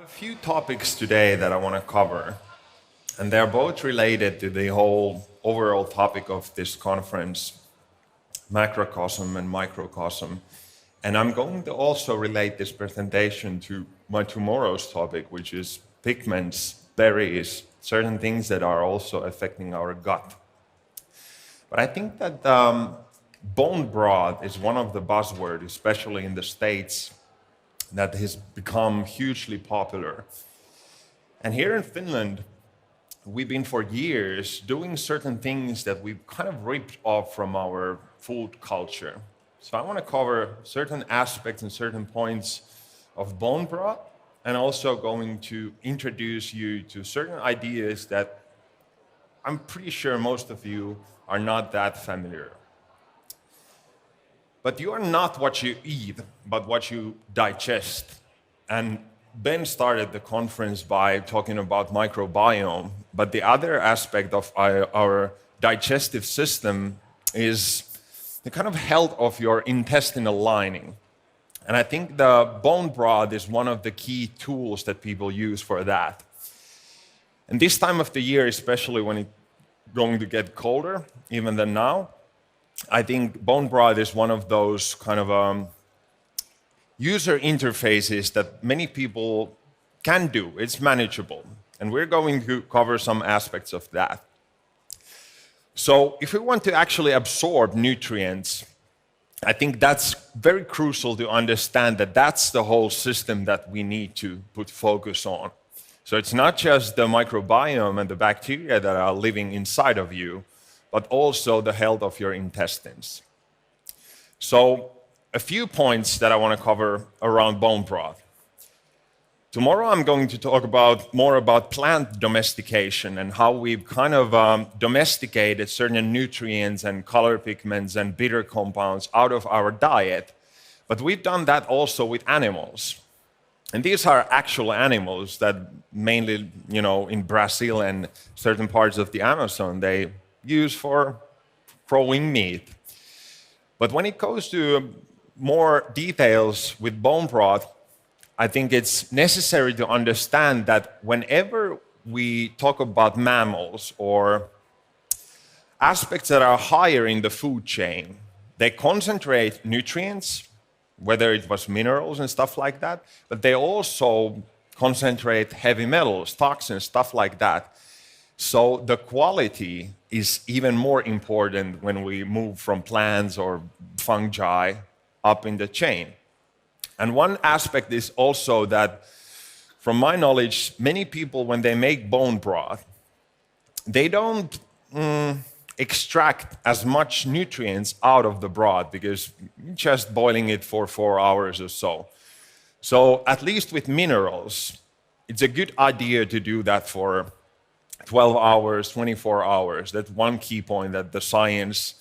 few topics today that I want to cover, and they're both related to the whole overall topic of this conference, macrocosm and microcosm. And I'm going to also relate this presentation to my tomorrow's topic, which is pigments, berries, certain things that are also affecting our gut. But I think that bone broth is one of the buzzwords, especially in the States, that has become hugely popular. And here in Finland, we've been for years doing certain things that we've kind of ripped off from our food culture. So I want to cover certain aspects and certain points of bone broth, and also going to introduce you to certain ideas that I'm pretty sure most of you are not that familiar. But you are not what you eat, but what you digest. And Ben started the conference by talking about microbiome, but the other aspect of our digestive system is the kind of health of your intestinal lining. And I think the bone broth is one of the key tools that people use for that. And this time of the year, especially when it's going to get colder, even than now, I think bone broth is one of those kind of user interfaces that many people can do. It's manageable. And we're going to cover some aspects of that. So if we want to actually absorb nutrients, I think that's very crucial to understand that that's the whole system that we need to put focus on. So it's not just the microbiome and the bacteria that are living inside of you, but also the health of your intestines. So a few points that I want to cover around bone broth. Tomorrow I'm going to talk more about plant domestication and how we've kind of domesticated certain nutrients and color pigments and bitter compounds out of our diet. But we've done that also with animals. And these are actual animals that mainly, in Brazil and certain parts of the Amazon, they use for growing meat. But when it goes to more details with bone broth, I think it's necessary to understand that whenever we talk about mammals or aspects that are higher in the food chain, they concentrate nutrients, whether it was minerals and stuff like that, but they also concentrate heavy metals, toxins, stuff like that. So the quality is even more important when we move from plants or fungi up in the chain. And one aspect is also that, from my knowledge, many people, when they make bone broth, they don't extract as much nutrients out of the broth because just boiling it for 4 hours or so. So at least with minerals, it's a good idea to do that for 12 hours, 24 hours. That's one key point that the science,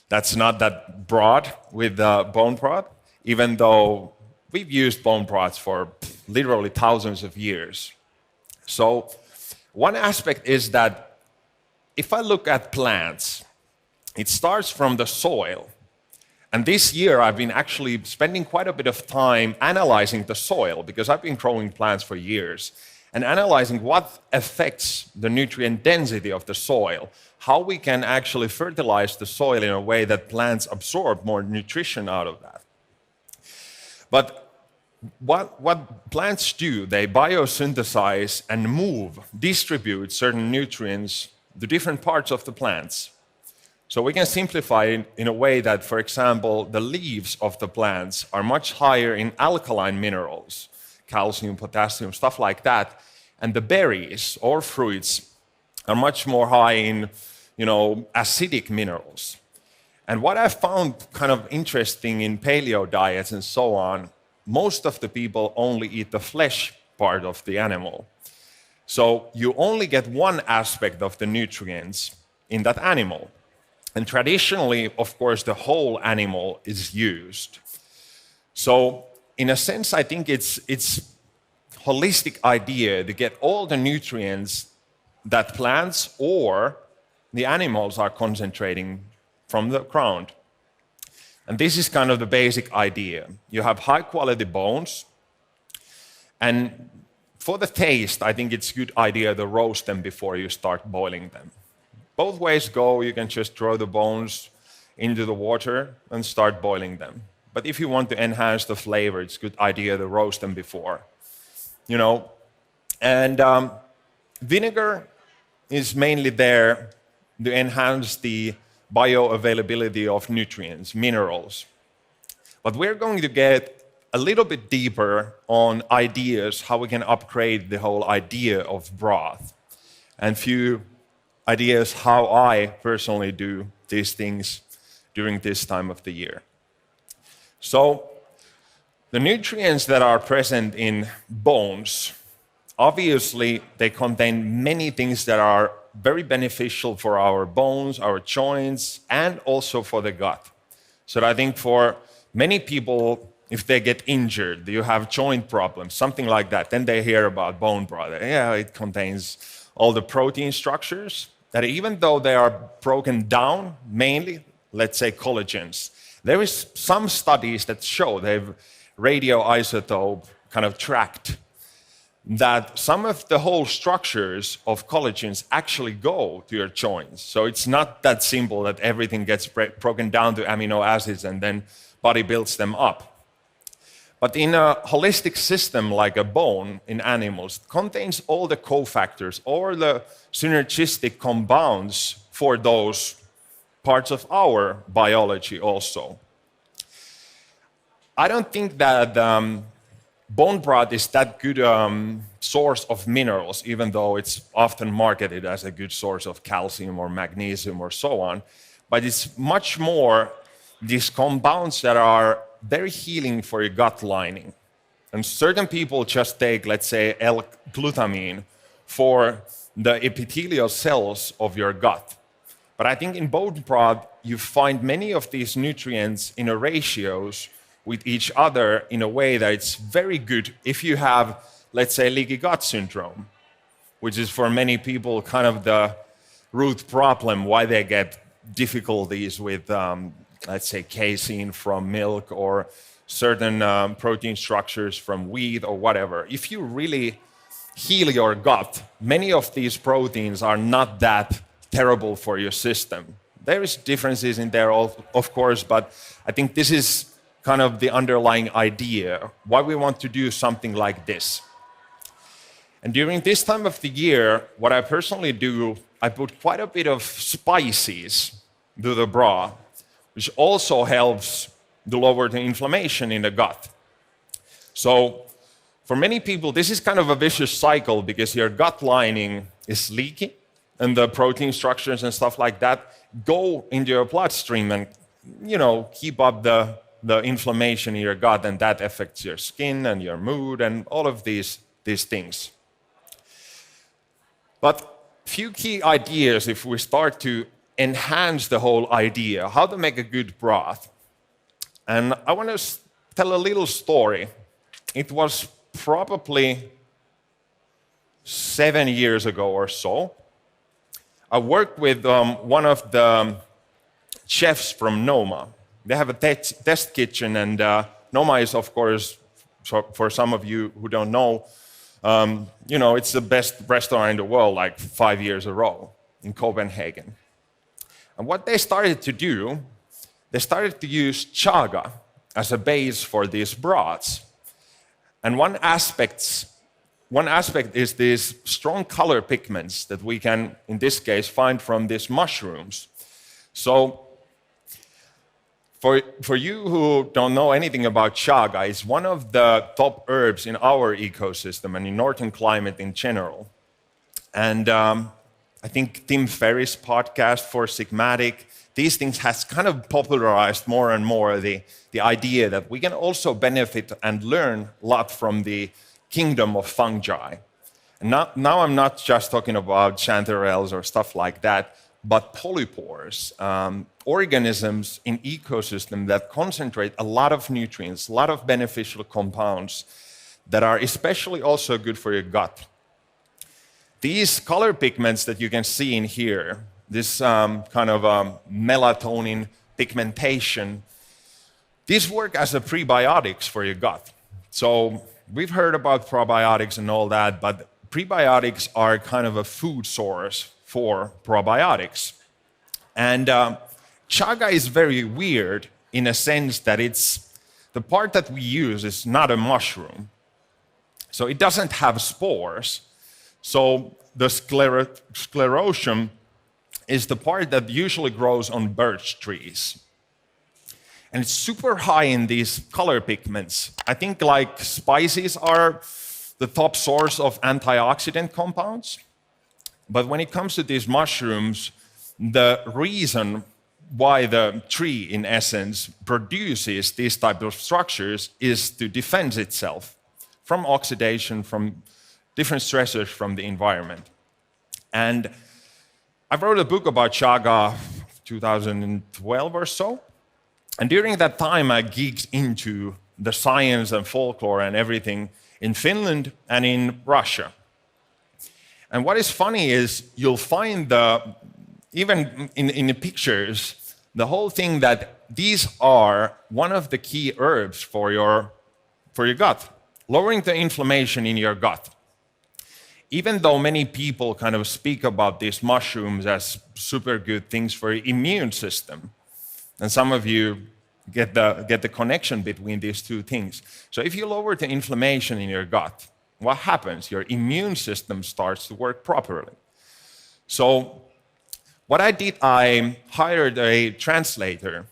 that's not that broad with bone broth, even though we've used bone broths for literally thousands of years. So one aspect is that if I look at plants, it starts from the soil. And this year I've been actually spending quite a bit of time analyzing the soil because I've been growing plants for years and analyzing what affects the nutrient density of the soil, how we can actually fertilize the soil in a way that plants absorb more nutrition out of that. But what plants do, they biosynthesize and distribute certain nutrients to different parts of the plants. So we can simplify it in a way that, for example, the leaves of the plants are much higher in alkaline minerals, calcium, potassium, stuff like that. And the berries or fruits are much more high in, acidic minerals. And what I found kind of interesting in paleo diets and so on, most of the people only eat the flesh part of the animal. So you only get one aspect of the nutrients in that animal. And traditionally, of course, the whole animal is used. So in a sense, I think it's holistic idea to get all the nutrients that plants or the animals are concentrating from the ground. And this is kind of the basic idea. You have high quality bones, and for the taste, I think it's a good idea to roast them before you start boiling them. Both ways go, you can just throw the bones into the water and start boiling them. But if you want to enhance the flavor, it's a good idea to roast them before. And vinegar is mainly there to enhance the bioavailability of nutrients, minerals. But we're going to get a little bit deeper on ideas how we can upgrade the whole idea of broth, and few ideas how I personally do these things during this time of the year. So the nutrients that are present in bones, obviously they contain many things that are very beneficial for our bones, our joints, and also for the gut. So I think for many people, if they get injured, you have joint problems, something like that, then they hear about bone broth. Yeah, it contains all the protein structures that even though they are broken down, mainly, let's say collagens, there is some studies that show they've radioisotope kind of tracked that some of the whole structures of collagens actually go to your joints. So it's not that simple that everything gets broken down to amino acids and then body builds them up. But in a holistic system like a bone in animals, it contains all the cofactors or the synergistic compounds for those parts of our biology also. I don't think that bone broth is that good source of minerals, even though it's often marketed as a good source of calcium or magnesium or so on. But it's much more these compounds that are very healing for your gut lining. And certain people just take, let's say, L-glutamine for the epithelial cells of your gut. But I think in bone broth, you find many of these nutrients in a ratios with each other in a way that it's very good if you have, let's say, leaky gut syndrome, which is for many people kind of the root problem why they get difficulties with let's say, casein from milk or certain protein structures from wheat or whatever. If you really heal your gut, many of these proteins are not that terrible for your system. There is differences in there, of course, but I think this is kind of the underlying idea, why we want to do something like this. And during this time of the year, what I personally do, I put quite a bit of spices to the broth, which also helps to lower the inflammation in the gut. So for many people, this is kind of a vicious cycle because your gut lining is leaky and the protein structures and stuff like that go into your bloodstream and, keep up the inflammation in your gut, and that affects your skin and your mood and all of these things. But few key ideas if we start to enhance the whole idea, how to make a good broth. And I want to tell a little story. It was probably 7 years ago or so. I worked with one of the chefs from Noma. They have a test kitchen, and Noma is, of course, for some of you who don't know, it's the best restaurant in the world, like 5 years in a row in Copenhagen. And what they started to do, they started to use chaga as a base for these broths. And one aspect is these strong color pigments that we can, in this case, find from these mushrooms. So for you who don't know anything about chaga, it's one of the top herbs in our ecosystem and in northern climate in general. And I think Tim Ferriss' podcast, Four Sigmatic, these things has kind of popularized more and more the idea that we can also benefit and learn a lot from the kingdom of fungi. And now I'm not just talking about chanterelles or stuff like that, but polypores, organisms in ecosystem that concentrate a lot of nutrients, a lot of beneficial compounds that are especially also good for your gut. These color pigments that you can see in here, this kind of melatonin pigmentation, these work as a prebiotics for your gut. So we've heard about probiotics and all that, but prebiotics are kind of a food source for probiotics. And chaga is very weird in a sense that it's the part that we use is not a mushroom. So it doesn't have spores. So the sclerotium is the part that usually grows on birch trees. And it's super high in these color pigments. I think like spices are the top source of antioxidant compounds. But when it comes to these mushrooms, the reason why the tree, in essence, produces these types of structures is to defend itself from oxidation, from different stressors from the environment. And I wrote a book about chaga 2012 or so. And during that time, I geeked into the science and folklore and everything in Finland and in Russia. And what is funny is you'll find even in the pictures, the whole thing that these are one of the key herbs for your gut, lowering the inflammation in your gut. Even though many people kind of speak about these mushrooms as super good things for your immune system, and some of you get the connection between these two things. So if you lower the inflammation in your gut, what happens? Your immune system starts to work properly. So what I did, I hired a translator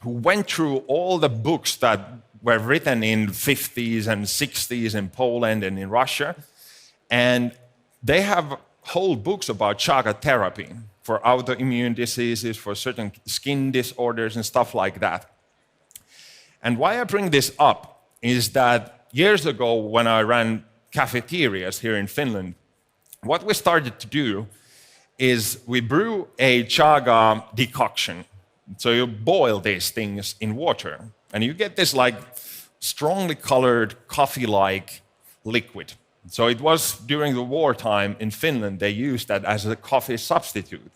who went through all the books that were written in 50s and 60s in Poland and in Russia. And they have whole books about chaga therapy for autoimmune diseases, for certain skin disorders and stuff like that. And why I bring this up is that years ago when I ran cafeterias here in Finland, what we started to do is we brew a chaga decoction. So you boil these things in water and you get this like strongly colored coffee-like liquid. So it was during the wartime in Finland, they used that as a coffee substitute.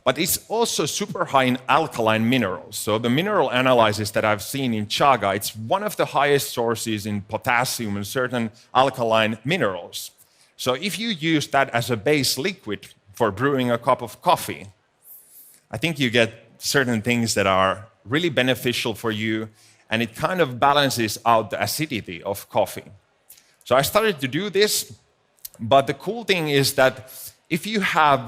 But it's also super high in alkaline minerals. So the mineral analysis that I've seen in chaga, it's one of the highest sources in potassium and certain alkaline minerals. So if you use that as a base liquid for brewing a cup of coffee, I think you get certain things that are really beneficial for you, and it kind of balances out the acidity of coffee. So I started to do this, but the cool thing is that if you have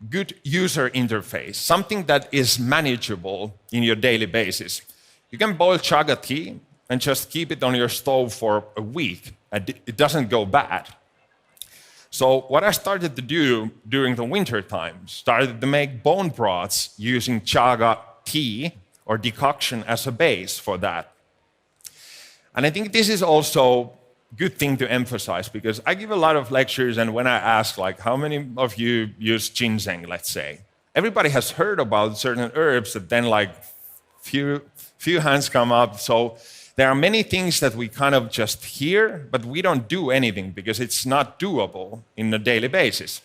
good user interface, something that is manageable in your daily basis, you can boil chaga tea and just keep it on your stove for a week, and it doesn't go bad. So what I started to do during the winter time, started to make bone broths using chaga tea or decoction as a base for that. And I think this is also good thing to emphasize because I give a lot of lectures, and when I ask like how many of you use ginseng, let's say, everybody has heard about certain herbs that then like few hands come up. So there are many things that we kind of just hear, but we don't do anything because it's not doable in a daily basis.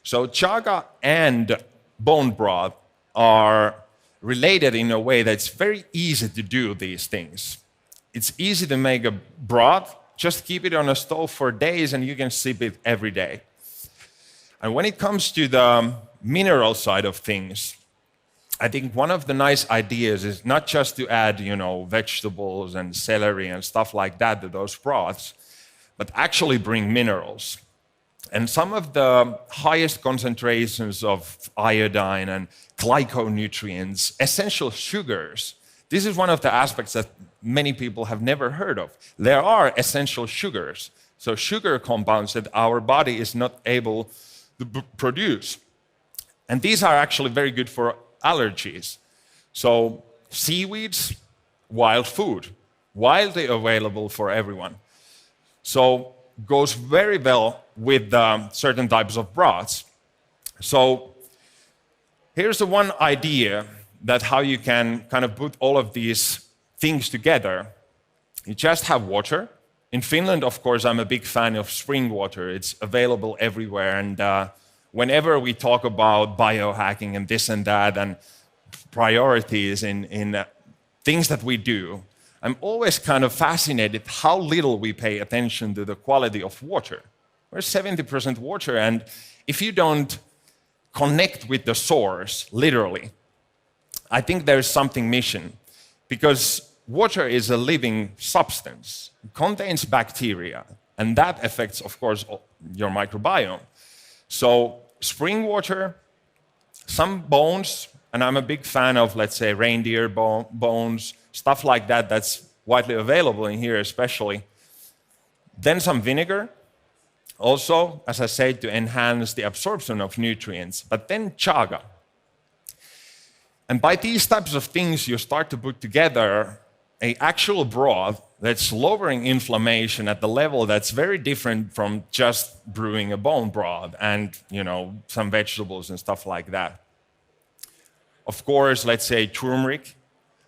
So chaga and bone broth are related in a way that it's very easy to do these things. It's easy to make a broth, just keep it on a stove for days and you can sip it every day. And when it comes to the mineral side of things, I think one of the nice ideas is not just to add, vegetables and celery and stuff like that to those broths, but actually bring minerals. And some of the highest concentrations of iodine and glyconutrients, essential sugars, this is one of the aspects that many people have never heard of. There are essential sugars, so sugar compounds that our body is not able to produce. And these are actually very good for allergies. So seaweeds, wild food, widely available for everyone. So goes very well with certain types of broths. So here's the one idea that how you can kind of put all of these things together. You just have water. In Finland, of course, I'm a big fan of spring water. It's available everywhere. And whenever we talk about biohacking and this and that and priorities in things that we do, I'm always kind of fascinated how little we pay attention to the quality of water. We're 70% water, and if you don't connect with the source, literally, I think there's something missing, because water is a living substance. It contains bacteria, and that affects, of course, your microbiome. So spring water, some bones, and I'm a big fan of, let's say, reindeer bones, stuff like that that's widely available in here especially. Then some vinegar, also, as I said, to enhance the absorption of nutrients. But then chaga. And by these types of things, you start to put together an actual broth that's lowering inflammation at the level that's very different from just brewing a bone broth and, some vegetables and stuff like that. Of course, let's say turmeric.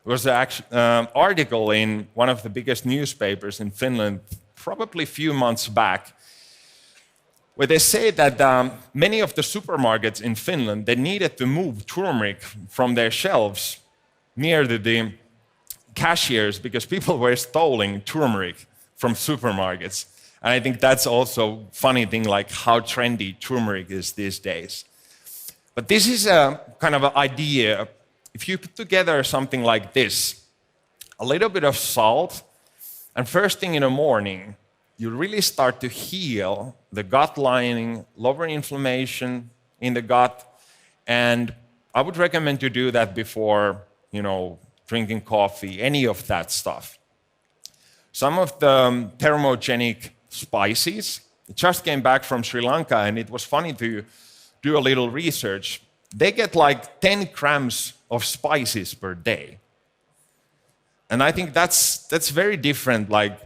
There was an article in one of the biggest newspapers in Finland, probably a few months back, where they say that many of the supermarkets in Finland, they needed to move turmeric from their shelves near the cashiers because people were stealing turmeric from supermarkets. And I think that's also a funny thing, like how trendy turmeric is these days. But this is a kind of an idea. If you put together something like this, a little bit of salt, and first thing in the morning, you really start to heal the gut lining, lower inflammation in the gut. And I would recommend you do that before, drinking coffee, any of that stuff. Some of the thermogenic spices, it just came back from Sri Lanka, and it was funny to do a little research. They get like 10 grams of spices per day. And I think that's very different. Like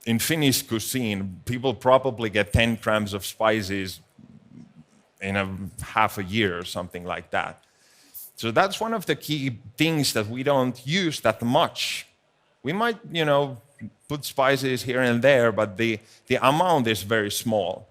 in Finnish cuisine, people probably get 10 grams of spices in half a year or something like that. So that's one of the key things that we don't use that much. We might, put spices here and there, but the amount is very small.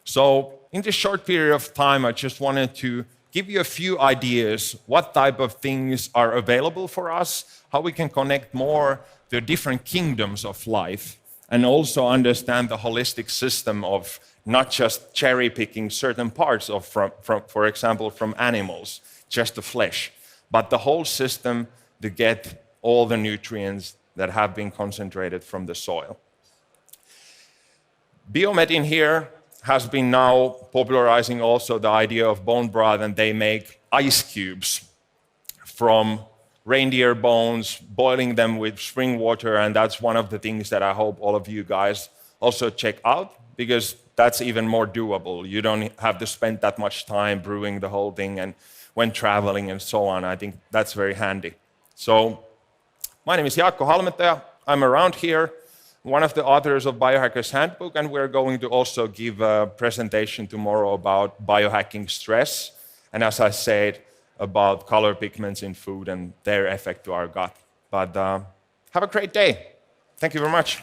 So in this short period of time, I just wanted to give you a few ideas what type of things are available for us, how we can connect more to different kingdoms of life, and also understand the holistic system of not just cherry picking certain parts of, for example, from animals, just the flesh, but the whole system to get all the nutrients that have been concentrated from the soil. Biomed in here has been now popularizing also the idea of bone broth, and they make ice cubes from reindeer bones, boiling them with spring water, and that's one of the things that I hope all of you guys also check out, because that's even more doable. You don't have to spend that much time brewing the whole thing and when traveling and so on. I think that's very handy. So my name is Jaakko Halmetaja. I'm around here, one of the authors of Biohacker's Handbook, and we're going to also give a presentation tomorrow about biohacking stress, and as I said, about color pigments in food and their effect to our gut. But have a great day. Thank you very much.